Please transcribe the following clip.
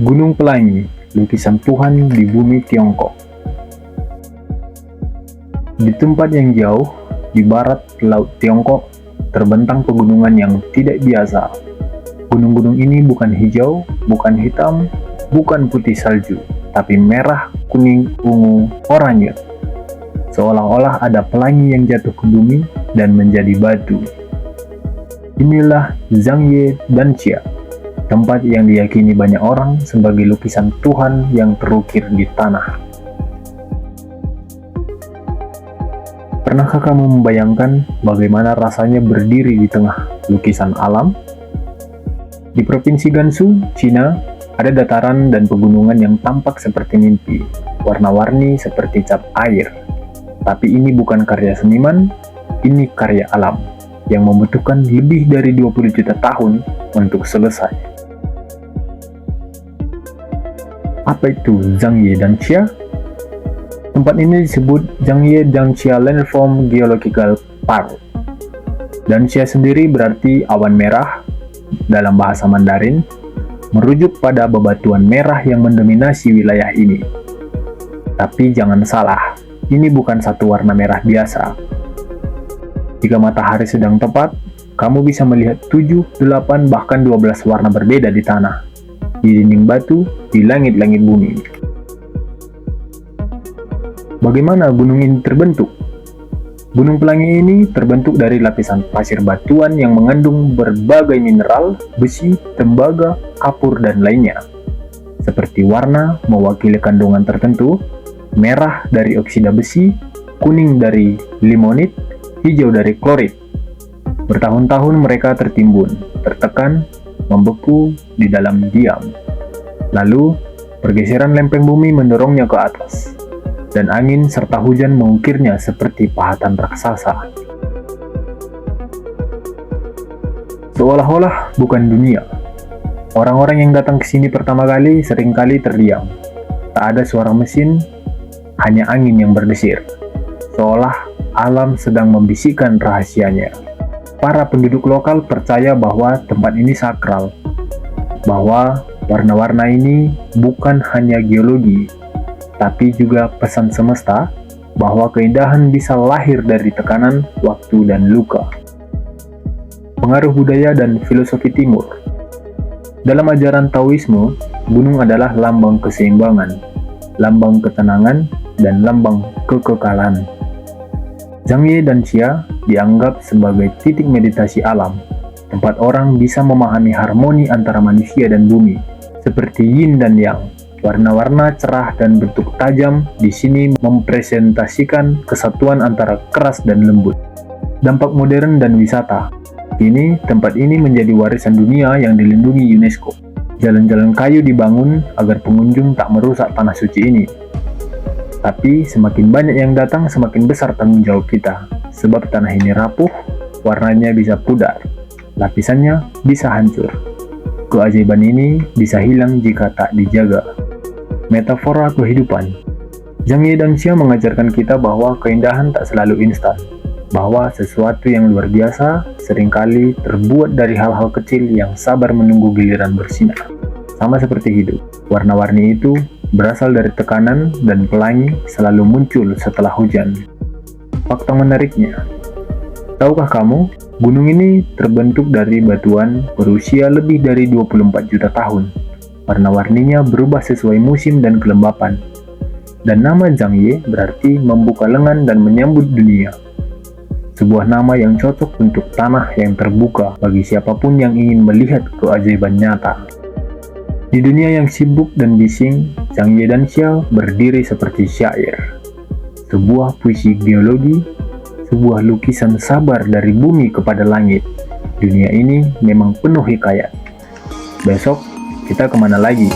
Gunung Pelangi, lukisan Tuhan di bumi Tiongkok. Di tempat yang jauh, di barat Laut Tiongkok, terbentang pegunungan yang tidak biasa. Gunung-gunung ini bukan hijau, bukan hitam, bukan putih salju, tapi merah, kuning, ungu, oranye. Seolah-olah ada pelangi yang jatuh ke bumi dan menjadi batu. Inilah Zhangye dan Xia, tempat yang diyakini banyak orang sebagai lukisan Tuhan yang terukir di tanah. Pernahkah kamu membayangkan bagaimana rasanya berdiri di tengah lukisan alam? Di Provinsi Gansu, Cina, ada dataran dan pegunungan yang tampak seperti mimpi, warna-warni seperti cap air. Tapi ini bukan karya seniman, ini karya alam, yang membutuhkan lebih dari 20 juta tahun untuk selesai. Apa itu Zhangye dan Xia? Tempat ini disebut Zhangye dan Xia Landform Geological Park. Dan Xia sendiri berarti awan merah dalam bahasa Mandarin, merujuk pada bebatuan merah yang mendominasi wilayah ini. Tapi jangan salah, ini bukan satu warna merah biasa. Jika matahari sedang tepat, kamu bisa melihat 7, 8, bahkan 12 warna berbeda di tanah, di dinding batu, di langit-langit bumi. Bagaimana gunung ini terbentuk? Gunung Pelangi ini terbentuk dari lapisan pasir batuan yang mengandung berbagai mineral, besi, tembaga, kapur, dan lainnya. Seperti warna mewakili kandungan tertentu, merah dari oksida besi, kuning dari limonit, hijau dari klorit. Bertahun-tahun mereka tertimbun, tertekan, membeku di dalam diam. Lalu, pergeseran lempeng bumi mendorongnya ke atas, dan angin serta hujan mengukirnya seperti pahatan raksasa. Seolah-olah bukan dunia. Orang-orang yang datang ke sini pertama kali seringkali terdiam. Tak ada suara mesin, hanya angin yang berdesir. Seolah alam sedang membisikkan rahasianya. Para penduduk lokal percaya bahwa tempat ini sakral, bahwa warna-warna ini bukan hanya geologi, tapi juga pesan semesta bahwa keindahan bisa lahir dari tekanan, waktu, dan luka. Pengaruh budaya dan filosofi timur. Dalam ajaran Taoisme, gunung adalah lambang keseimbangan, lambang ketenangan, dan lambang kekekalan. Zhangye dan Xia dianggap sebagai titik meditasi alam, tempat orang bisa memahami harmoni antara manusia dan bumi, seperti yin dan yang. Warna-warna cerah dan bentuk tajam di sini mempresentasikan kesatuan antara keras dan lembut. Dampak modern dan wisata. Kini, tempat ini menjadi warisan dunia yang dilindungi UNESCO. Jalan-jalan kayu dibangun agar pengunjung tak merusak tanah suci ini. Tapi, semakin banyak yang datang, semakin besar tanggung jawab kita. Sebab tanah ini rapuh, warnanya bisa pudar, lapisannya bisa hancur. Keajaiban ini bisa hilang jika tak dijaga. Metafora kehidupan. Zhangye dan Xia mengajarkan kita bahwa keindahan tak selalu instan, bahwa sesuatu yang luar biasa seringkali terbuat dari hal-hal kecil yang sabar menunggu giliran bersinar. Sama seperti hidup, warna-warni itu berasal dari tekanan dan pelangi selalu muncul setelah hujan. Fakta menariknya, tahukah kamu, gunung ini terbentuk dari batuan berusia lebih dari 24 juta tahun. Warna-warninya berubah sesuai musim dan kelembapan. Dan nama Zhangye berarti membuka lengan dan menyambut dunia. Sebuah nama yang cocok untuk tanah yang terbuka bagi siapapun yang ingin melihat keajaiban nyata. Di dunia yang sibuk dan bising, Zhangye dan Xia berdiri seperti syair. Sebuah puisi geologi, sebuah lukisan sabar dari bumi kepada langit. Dunia ini memang penuh hikayat. Besok, kita kemana lagi?